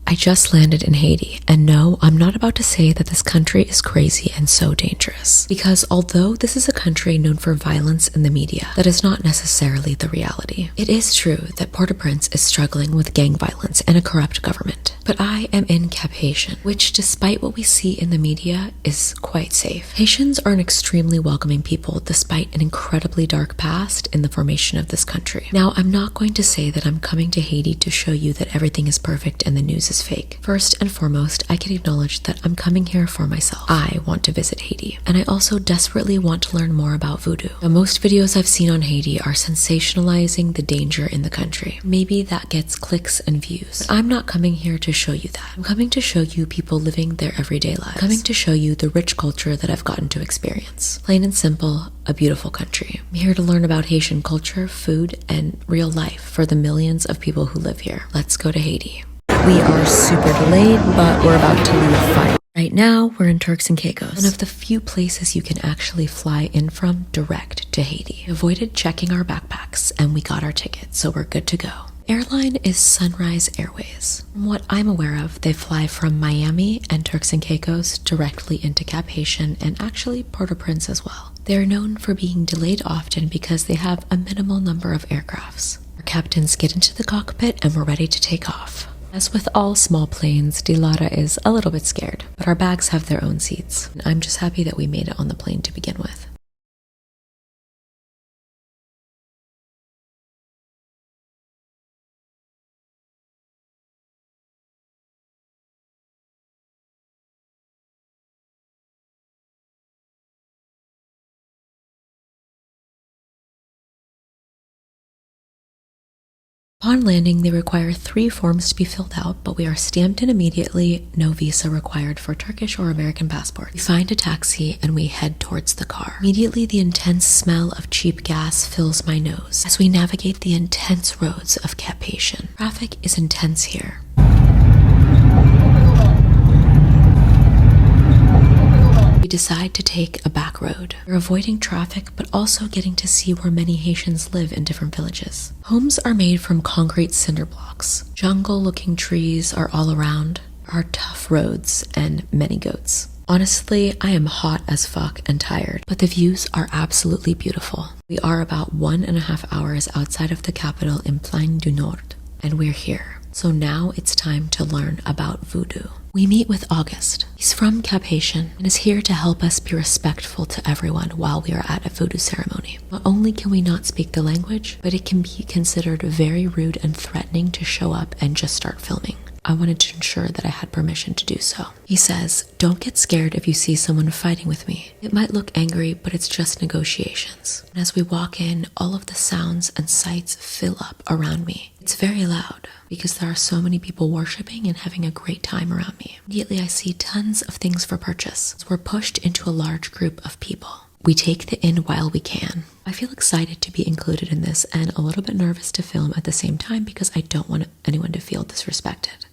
I just landed in Haiti, and no, I'm not about to say that this country is crazy and so dangerous. Because although this is a country known for violence in the media, that is not necessarily the reality. It is true that Port-au-Prince is struggling with gang violence and a corrupt government. But I am in Cap-Haitien, which despite what we see in the media, is quite safe. Haitians are an extremely welcoming people despite an incredibly dark past in the formation of this country. Now, I'm not going to say that I'm coming to Haiti to show you that everything is perfect and the news is fake. First and foremost, I can acknowledge that I'm coming here for myself. I want to visit Haiti, and I also desperately want to learn more about voodoo. Now, most videos I've seen on Haiti are sensationalizing the danger in the country. Maybe that gets clicks and views, but I'm not coming here to show you that. I'm coming to show you people living their everyday lives. I'm coming to show you the rich culture that I've gotten to experience. Plain and simple, a beautiful country. I'm here to learn about Haitian culture, food, and real life for the millions of people who live here. Let's go to Haiti. We are super delayed, but we're about to leave fine. Right now, we're in Turks and Caicos, one of the few places you can actually fly in from direct to Haiti. We avoided checking our backpacks, and we got our ticket, so we're good to go. Airline is Sunrise Airways. From what I'm aware of, they fly from Miami and Turks and Caicos directly into Cap-Haitien and actually Port-au-Prince as well. They are known for being delayed often because they have a minimal number of aircrafts. Our captains get into the cockpit and we're ready to take off. As with all small planes, Dilara is a little bit scared, but our bags have their own seats. And I'm just happy that we made it on the plane to begin with. Upon landing, they require 3 forms to be filled out, but we are stamped in immediately, no visa required for Turkish or American passports. We find a taxi and we head towards the car. Immediately, the intense smell of cheap gas fills my nose as we navigate the intense roads of Cap-Haitien. Traffic is intense here. We decide to take a back road. We're avoiding traffic, but also getting to see where many Haitians live in different villages. Homes are made from concrete cinder blocks. Jungle-looking trees are all around. There are tough roads and many goats. Honestly, I am hot as fuck and tired, but the views are absolutely beautiful. We are about 1.5 hours outside of the capital in Plaine du Nord, and we're here. So now it's time to learn about voodoo. We meet with August. He's from Cap-Haitien and is here to help us be respectful to everyone while we are at a voodoo ceremony. Not only can we not speak the language, but it can be considered very rude and threatening to show up and just start filming. I wanted to ensure that I had permission to do so. He says, "Don't get scared if you see someone fighting with me. It might look angry, but it's just negotiations." And as we walk in, all of the sounds and sights fill up around me. It's very loud because there are so many people worshiping and having a great time around me. Immediately I see tons of things for purchase. So we're pushed into a large group of people. We take the in while we can. I feel excited to be included in this and a little bit nervous to film at the same time because I don't want anyone to feel disrespected.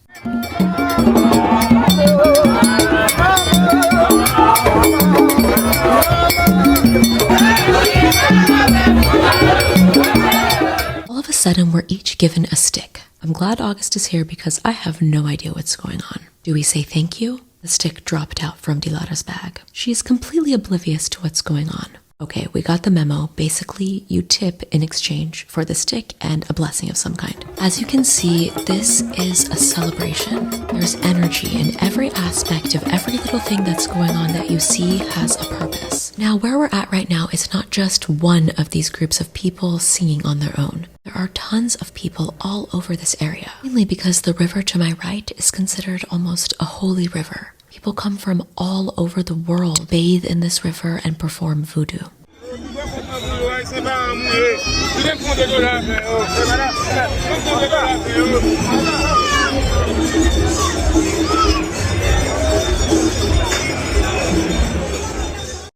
All of a sudden, we're each given a stick. I'm glad August is here because I have no idea what's going on. Do we say thank you? The stick dropped out from Dilara's bag. She is completely oblivious to what's going on. Okay, we got the memo. Basically, you tip in exchange for the stick and a blessing of some kind. As you can see, this is a celebration. There's energy in every aspect of every little thing that's going on that you see has a purpose. Now, where we're at right now is not just one of these groups of people singing on their own. There are tons of people all over this area, mainly because the river to my right is considered almost a holy river. People come from all over the world to bathe in this river and perform voodoo.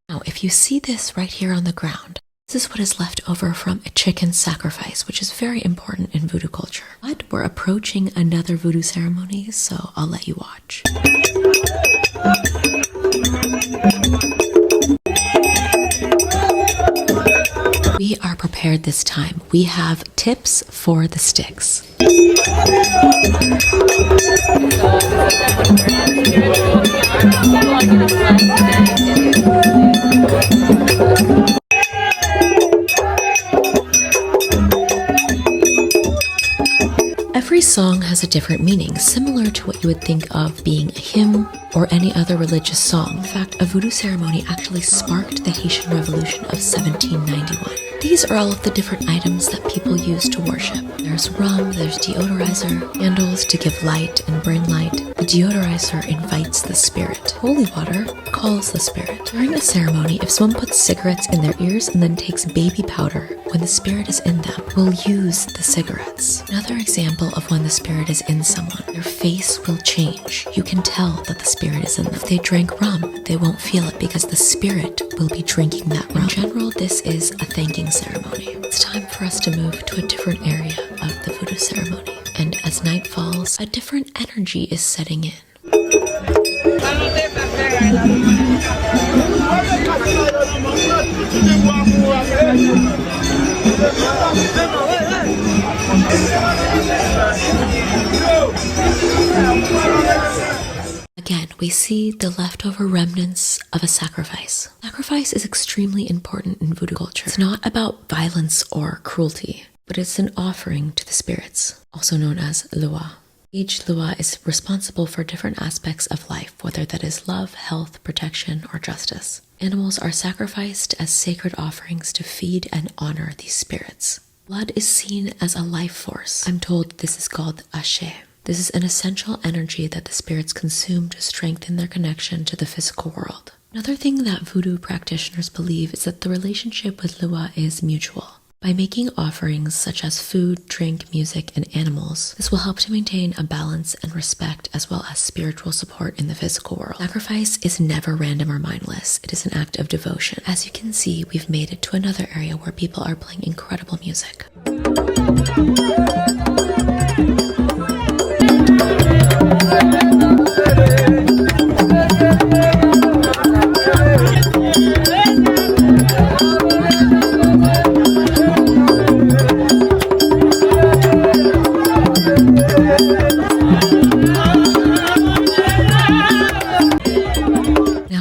Now, if you see this right here on the ground, this is what is left over from a chicken sacrifice, which is very important in voodoo culture. But we're approaching another voodoo ceremony, so I'll let you watch. We are prepared this time. We have tips for the sticks. Every song has a different meaning, similar to what you would think of being a hymn or any other religious song. In fact, a voodoo ceremony actually sparked the Haitian Revolution of 1791. These are all of the different items that people use to worship. There's rum, there's deodorizer, candles to give light and bring light. The deodorizer invites the spirit. Holy water calls the spirit. During a ceremony, if someone puts cigarettes in their ears and then takes baby powder, when the spirit is in them, we'll use the cigarettes. Another example of when the spirit is in someone, their face will change. You can tell that the spirit is in them. If they drank rum, they won't feel it because the spirit will be drinking that rum. In general, this is a thanking ceremony. It's time for us to move to a different area of the voodoo ceremony. And as night falls, a different energy is setting in. Again, we see the leftover remnants of a sacrifice. Sacrifice is extremely important in voodoo culture. It's not about violence or cruelty, but it's an offering to the spirits, also known as lua. Each lua is responsible for different aspects of life, whether that is love, health, protection, or justice. Animals are sacrificed as sacred offerings to feed and honor these spirits. Blood is seen as a life force. I'm told this is called ashe. This is an essential energy that the spirits consume to strengthen their connection to the physical world. Another thing that voodoo practitioners believe is that the relationship with lua is mutual. By making offerings such as food, drink, music, and animals, this will help to maintain a balance and respect as well as spiritual support in the physical world. Sacrifice is never random or mindless. It is an act of devotion. As you can see, we've made it to another area where people are playing incredible music.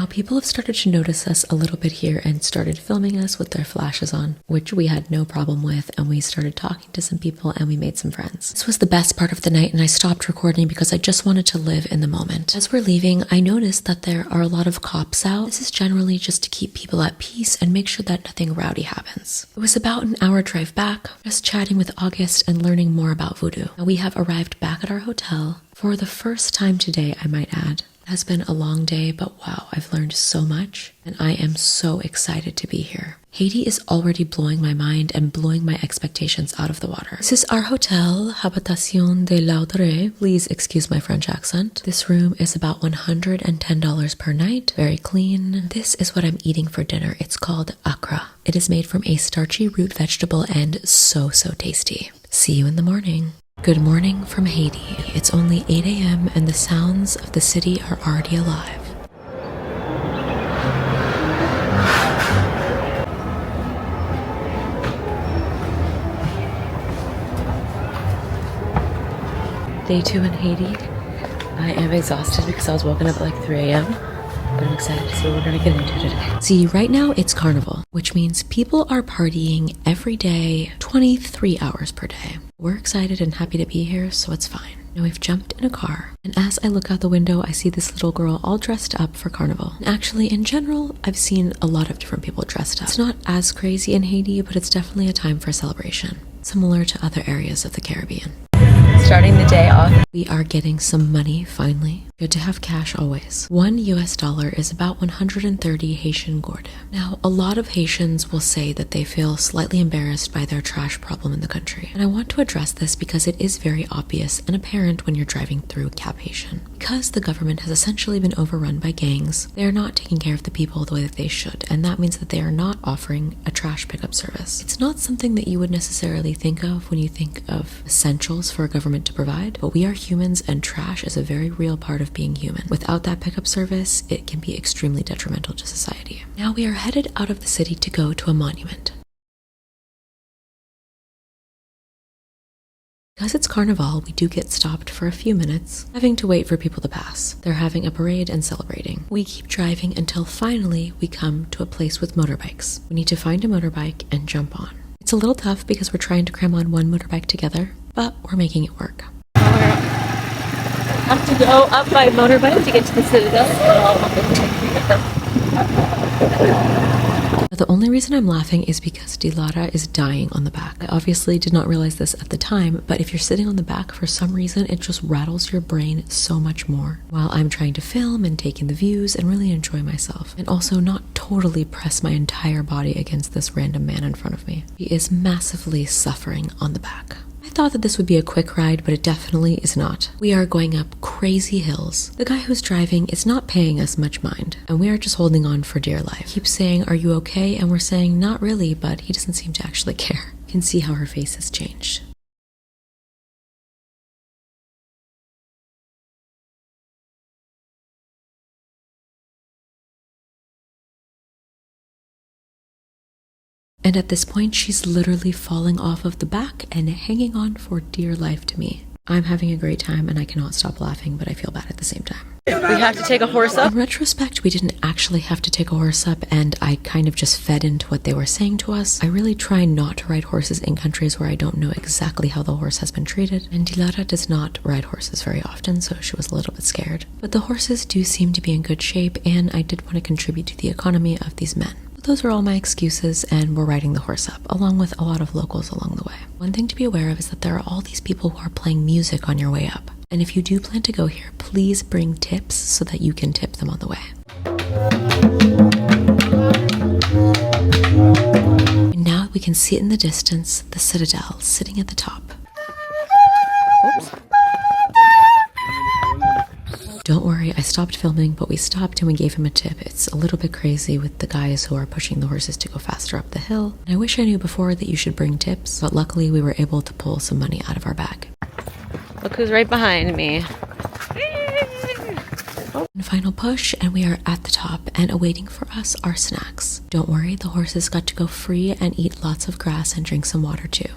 People have started to notice us a little bit here and started filming us with their flashes on, which we had no problem with, and we started talking to some people and we made some friends. This was the best part of the night and I stopped recording because I just wanted to live in the moment. As we're leaving, I noticed that there are a lot of cops out. This is generally just to keep people at peace and make sure that nothing rowdy happens. It was about an hour drive back, just chatting with August and learning more about voodoo. Now we have arrived back at our hotel for the first time today, I might add. It has been a long day, but wow, I've learned so much, and I am so excited to be here. Haiti is already blowing my mind and blowing my expectations out of the water. This is our hotel, Habitation de Laudre. Please excuse my French accent. This room is about $110 per night, very clean. This is what I'm eating for dinner. It's called akra. It is made from a starchy root vegetable and so tasty. See you in the morning. Good morning from Haiti. It's only 8 a.m. and the sounds of the city are already alive. Day 2 in Haiti. I am exhausted because I was woken up at like 3 a.m. But I'm excited to see what we're going to get into today. See, right now it's carnival, which means people are partying every day, 23 hours per day. We're excited and happy to be here, so it's fine. Now we've jumped in a car, and as I look out the window, I see this little girl all dressed up for carnival. And actually, in general, I've seen a lot of different people dressed up. It's not as crazy in Haiti, but it's definitely a time for celebration, similar to other areas of the Caribbean. Starting the day off, we are getting some money finally. Good to have cash always. $1 is about 130 Haitian gourde. Now, a lot of Haitians will say that they feel slightly embarrassed by their trash problem in the country. And I want to address this because it is very obvious and apparent when you're driving through Cap-Haitien. Because the government has essentially been overrun by gangs, they are not taking care of the people the way that they should. And that means that they are not offering a trash pickup service. It's not something that you would necessarily think of when you think of essentials for a government to provide, but we are humans and trash is a very real part of being human. Without that pickup service, it can be extremely detrimental to society. Now we are headed out of the city to go to a monument. Because it's Carnival, we do get stopped for a few minutes, having to wait for people to pass. They're having a parade and celebrating. We keep driving until finally we come to a place with motorbikes. We need to find a motorbike and jump on. It's a little tough because we're trying to cram on one motorbike together, but we're making it work. Have to go up by motorbike to get to the Citadel. The only reason I'm laughing is because Dilara is dying on the back. I obviously did not realize this at the time, but if you're sitting on the back, for some reason, it just rattles your brain so much more. While I'm trying to film and take in the views and really enjoy myself, and also not totally press my entire body against this random man in front of me. He is massively suffering on the back. I thought that this would be a quick ride, but it definitely is not. We are going up crazy hills. The guy who's driving is not paying us much mind, and we are just holding on for dear life. He keeps saying, "Are you okay?" And we're saying, "Not really," but he doesn't seem to actually care. You can see how her face has changed. And at this point, she's literally falling off of the back and hanging on for dear life to me. I'm having a great time and I cannot stop laughing, but I feel bad at the same time. We have to take a horse up? In retrospect, we didn't actually have to take a horse up, and I kind of just fed into what they were saying to us. I really try not to ride horses in countries where I don't know exactly how the horse has been treated, and Dilara does not ride horses very often, so she was a little bit scared. But the horses do seem to be in good shape, and I did want to contribute to the economy of these men. Those are all my excuses, and we're riding the horse up, along with a lot of locals along the way. One thing to be aware of is that there are all these people who are playing music on your way up. And if you do plan to go here, please bring tips so that you can tip them on the way. And now we can see it in the distance, the Citadel sitting at the top. Oops. Don't worry, I stopped filming, but we stopped and we gave him a tip. It's a little bit crazy with the guys who are pushing the horses to go faster up the hill. And I wish I knew before that you should bring tips, but luckily we were able to pull some money out of our bag. Look who's right behind me. Final push, and we are at the top, and awaiting for us are snacks. Don't worry, the horses got to go free and eat lots of grass and drink some water too.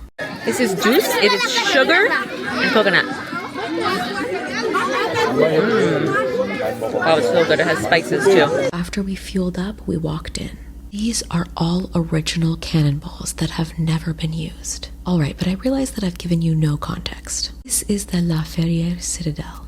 This is juice. It is sugar and coconut. Oh, it's so good. It has spices too. After we fueled up, we walked in. These are all original cannonballs that have never been used. Alright, but I realize that I've given you no context. This is the La Ferrière Citadel.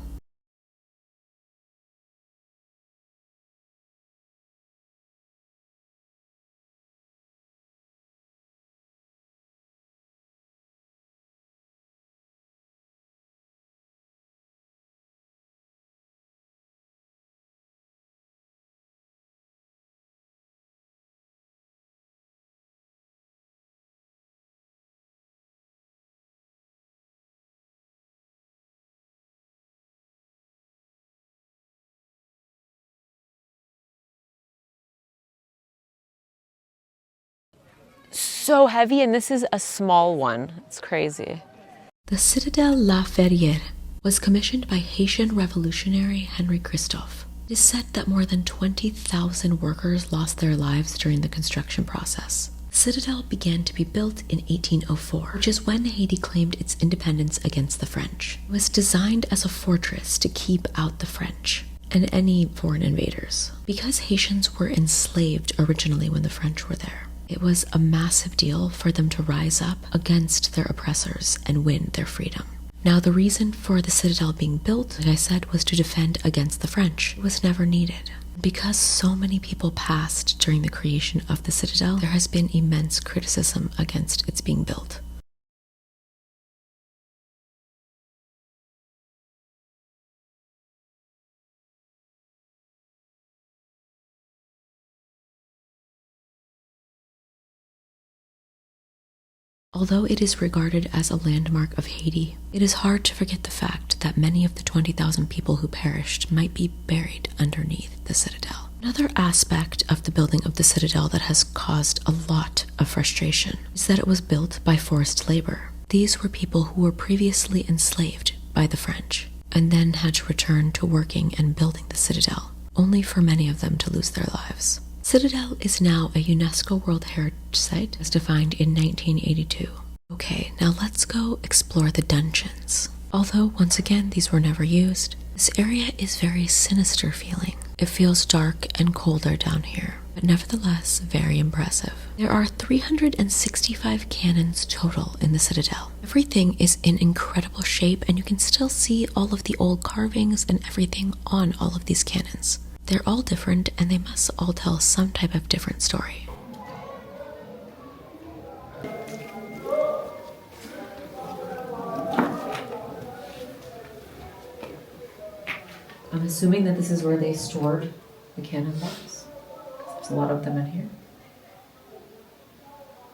So heavy, and this is a small one. It's crazy. The Citadel La Ferrière was commissioned by Haitian revolutionary Henry Christophe. It is said that more than 20,000 workers lost their lives during the construction process. The Citadel began to be built in 1804, which is when Haiti claimed its independence against the French. It was designed as a fortress to keep out the French and any foreign invaders. Because Haitians were enslaved originally when the French were there, it was a massive deal for them to rise up against their oppressors and win their freedom. Now, the reason for the Citadel being built, like I said, was to defend against the French. It was never needed. Because so many people passed during the creation of the Citadel, there has been immense criticism against its being built. Although it is regarded as a landmark of Haiti, it is hard to forget the fact that many of the 20,000 people who perished might be buried underneath the Citadel. Another aspect of the building of the Citadel that has caused a lot of frustration is that it was built by forced labor. These were people who were previously enslaved by the French and then had to return to working and building the Citadel, only for many of them to lose their lives. Citadel is now a UNESCO World Heritage Site as defined in 1982. It Okay, now let's go explore the dungeons. Although, once again, these were never used, this area is very sinister feeling. It feels dark and colder down here, but nevertheless very impressive. There are 365 cannons total in the Citadel. Everything is in incredible shape and you can still see all of the old carvings and everything on all of these cannons. They're all different and they must all tell some type of different story. I'm assuming that this is where they stored the cannonballs. There's a lot of them in here.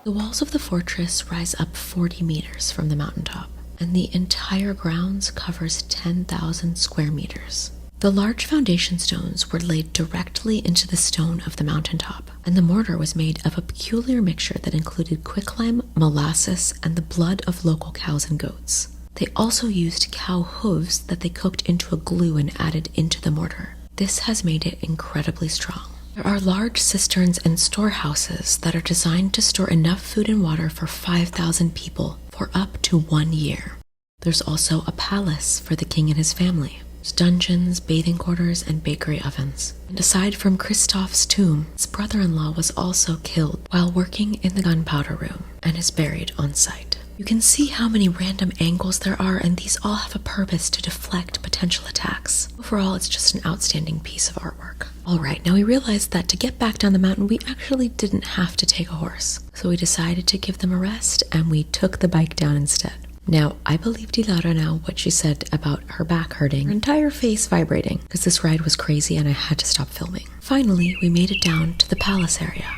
The walls of the fortress rise up 40 meters from the mountaintop, and the entire grounds covers 10,000 square meters. The large foundation stones were laid directly into the stone of the mountaintop, and the mortar was made of a peculiar mixture that included quicklime, molasses, and the blood of local cows and goats. They also used cow hooves that they cooked into a glue and added into the mortar. This has made it incredibly strong. There are large cisterns and storehouses that are designed to store enough food and water for 5,000 people for up to 1 year. There's also a palace for the king and his family. There's dungeons, bathing quarters, and bakery ovens. And aside from Christophe's tomb, his brother-in-law was also killed while working in the gunpowder room and is buried on site. You can see how many random angles there are, and these all have a purpose to deflect potential attacks. Overall, it's just an outstanding piece of artwork. Alright, now we realized that to get back down the mountain, we actually didn't have to take a horse. So we decided to give them a rest, and we took the bike down instead. Now, I believe Dilara now what she said about her back hurting, her entire face vibrating, because this ride was crazy and I had to stop filming. Finally, we made it down to the palace area.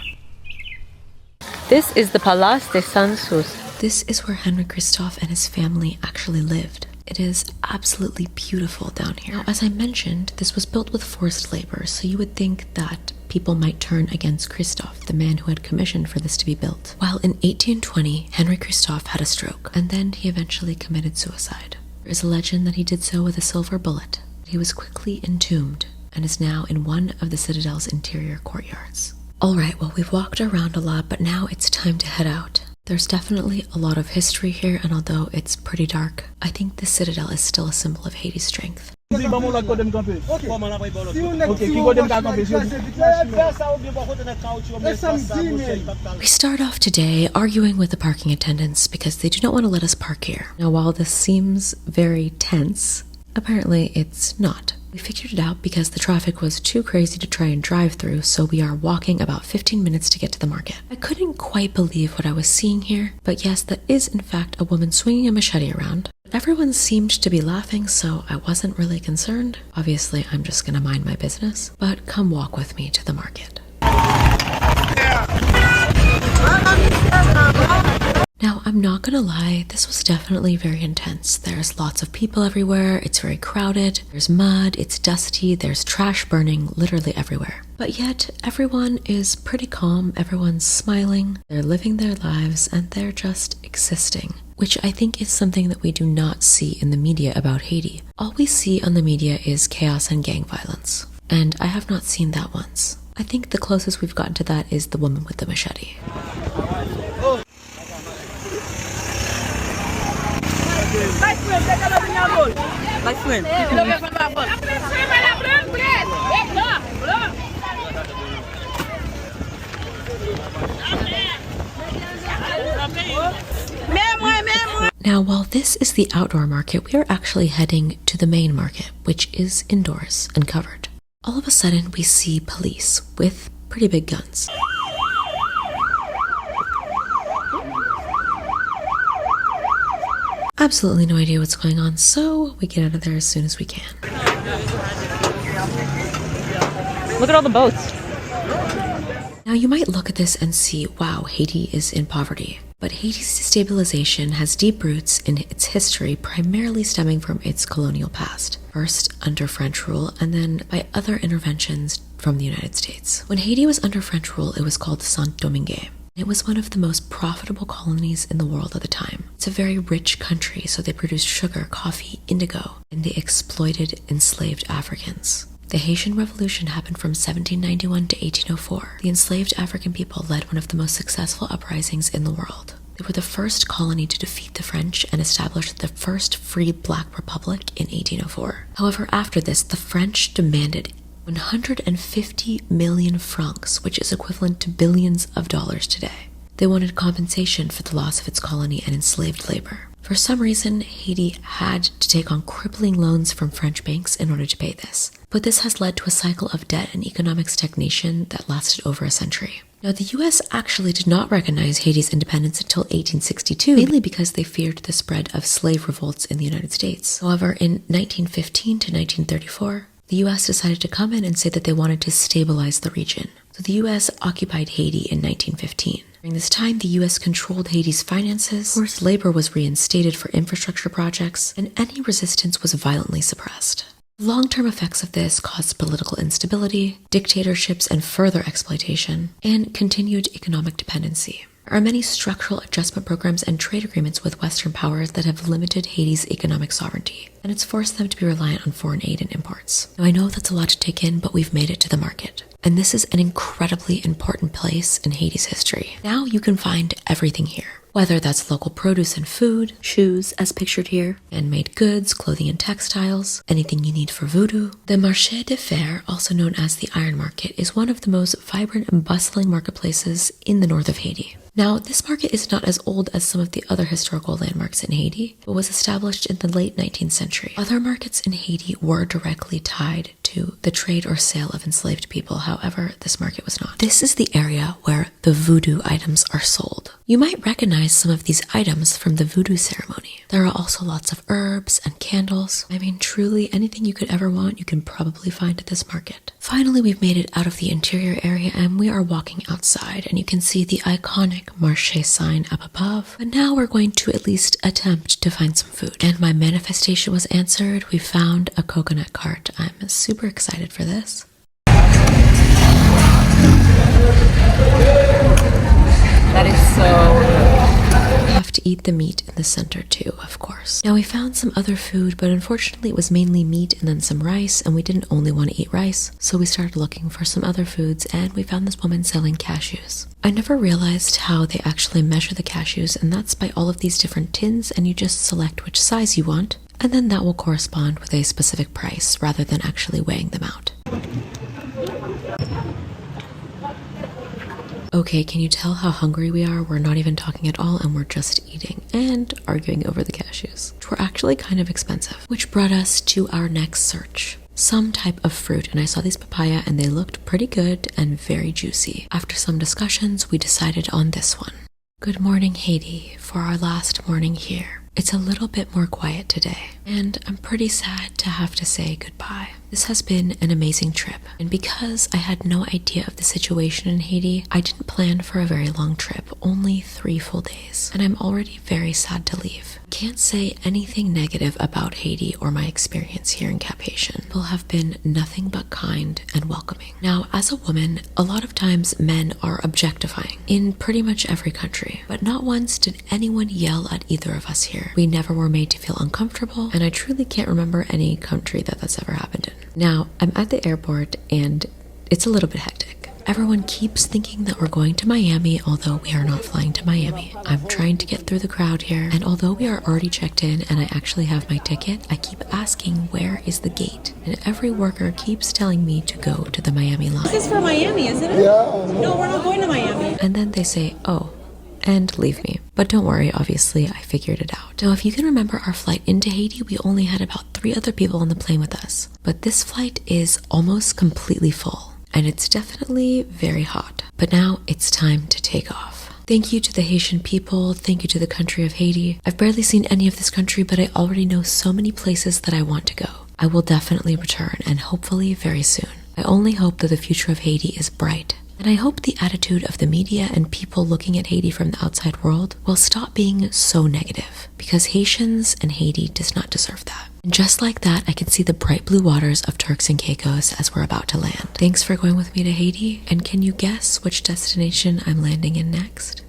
This is the Palais Sans-Souci. This is where Henry Christophe and his family actually lived. It is absolutely beautiful down here. Now, as I mentioned, this was built with forced labor, so you would think that people might turn against Christophe, the man who had commissioned for this to be built. While in 1820, Henry Christophe had a stroke, and then he eventually committed suicide. There is a legend that he did so with a silver bullet. He was quickly entombed, and is now in one of the Citadel's interior courtyards. Alright, well, we've walked around a lot, but now it's time to head out. There's definitely a lot of history here, and although it's pretty dark, I think the Citadel is still a symbol of Haiti's strength. We start off today arguing with the parking attendants because they do not want to let us park here. Now, while this seems very tense, apparently it's not. We figured it out because the traffic was too crazy to try and drive through, so we are walking about 15 minutes to get to the market. I couldn't quite believe what I was seeing here, but yes, that is in fact a woman swinging a machete around. Everyone seemed to be laughing, so I wasn't really concerned. Obviously, I'm just gonna mind my business, but come walk with me to the market. Now, I'm not gonna lie, this was definitely very intense. There's lots of people everywhere, it's very crowded, there's mud, it's dusty, there's trash burning literally everywhere. But yet, everyone is pretty calm, everyone's smiling, they're living their lives, and they're just existing. Which I think is something that we do not see in the media about Haiti. All we see on the media is chaos and gang violence. And I have not seen that once. I think the closest we've gotten to that is the woman with the machete. Now, while this is the outdoor market, we are actually heading to the main market, which is indoors and covered. All of a sudden, we see police with pretty big guns. Absolutely no idea what's going on, so we get out of there as soon as we can. Look at all the boats. Now you might look at this and see, wow, Haiti is in poverty. But Haiti's destabilization has deep roots in its history, primarily stemming from its colonial past. First under French rule, and then by other interventions from the United States. When Haiti was under French rule, it was called Saint-Domingue. It was one of the most profitable colonies in the world at the time. It's a very rich country, so they produced sugar, coffee, indigo, and they exploited enslaved Africans. The Haitian Revolution happened from 1791 to 1804. The enslaved African people led one of the most successful uprisings in the world. They were the first colony to defeat the French and establish the first free Black Republic in 1804. However, after this, the French demanded 150 million francs, which is equivalent to billions of dollars today. They wanted compensation for the loss of its colony and enslaved labor. For some reason, Haiti had to take on crippling loans from French banks in order to pay this. But this has led to a cycle of debt and economic stagnation that lasted over a century. Now, the US actually did not recognize Haiti's independence until 1862, mainly because they feared the spread of slave revolts in the United States. However, in 1915 to 1934, the US decided to come in and say that they wanted to stabilize the region. So the US occupied Haiti in 1915. During this time, the US controlled Haiti's finances, forced labor was reinstated for infrastructure projects, and any resistance was violently suppressed. Long-term effects of this caused political instability, dictatorships and further exploitation, and continued economic dependency. There are many structural adjustment programs and trade agreements with Western powers that have limited Haiti's economic sovereignty, and it's forced them to be reliant on foreign aid and imports. Now, I know that's a lot to take in, but we've made it to the market. And this is an incredibly important place in Haiti's history. Now you can find everything here, whether that's local produce and food, shoes as pictured here, handmade goods, clothing and textiles, anything you need for voodoo. The Marché de Fer, also known as the Iron Market, is one of the most vibrant and bustling marketplaces in the north of Haiti. Now, this market is not as old as some of the other historical landmarks in Haiti, but was established in the late 19th century. Other markets in Haiti were directly tied to the trade or sale of enslaved people. However, this market was not. This is the area where the voodoo items are sold. You might recognize some of these items from the voodoo ceremony. There are also lots of herbs and candles. I mean, truly anything you could ever want, you can probably find at this market. Finally, we've made it out of the interior area and we are walking outside, and you can see the iconic Marché sign up above. But now we're going to at least attempt to find some food. And my manifestation was answered. We found a coconut cart. I'm super excited for this. That is so We have to eat the meat in the center too, of course. Now, we found some other food, but unfortunately it was mainly meat and then some rice, and we didn't only want to eat rice, so we started looking for some other foods, and we found this woman selling cashews. I never realized how they actually measure the cashews, and that's by all of these different tins, and you just select which size you want, and then that will correspond with a specific price rather than actually weighing them out. Okay, can you tell how hungry we are? We're not even talking at all, and we're just eating and arguing over the cashews, which were actually kind of expensive. Which brought us to our next search. Some type of fruit, and I saw these papaya and they looked pretty good and very juicy. After some discussions, we decided on this one. Good morning, Haiti, for our last morning here. It's a little bit more quiet today, and I'm pretty sad to have to say goodbye. This has been an amazing trip, and because I had no idea of the situation in Haiti, I didn't plan for a very long trip, only 3 full days, and I'm already very sad to leave. Can't say anything negative about Haiti or my experience here in Cap-Haitien. People have been nothing but kind and welcoming. Now, as a woman, a lot of times men are objectifying in pretty much every country, but not once did anyone yell at either of us here. We never were made to feel uncomfortable, and I truly can't remember any country that's ever happened in. Now, I'm at the airport and it's a little bit hectic. Everyone keeps thinking that we're going to Miami, although we are not flying to Miami. I'm trying to get through the crowd here, and although we are already checked in and I actually have my ticket, I keep asking where is the gate, and every worker keeps telling me to go to the Miami line. This is for Miami, isn't it? Yeah. No, we're not going to Miami. And then they say, oh, and leave me. But don't worry, obviously, I figured it out. Now, if you can remember our flight into Haiti, we only had about 3 other people on the plane with us. But this flight is almost completely full, and it's definitely very hot. But now it's time to take off. Thank you to the Haitian people, thank you to the country of Haiti. I've barely seen any of this country, but I already know so many places that I want to go. I will definitely return, and hopefully very soon. I only hope that the future of Haiti is bright. And I hope the attitude of the media and people looking at Haiti from the outside world will stop being so negative, because Haitians and Haiti does not deserve that. And just like that, I can see the bright blue waters of Turks and Caicos as we're about to land. Thanks for going with me to Haiti, and can you guess which destination I'm landing in next?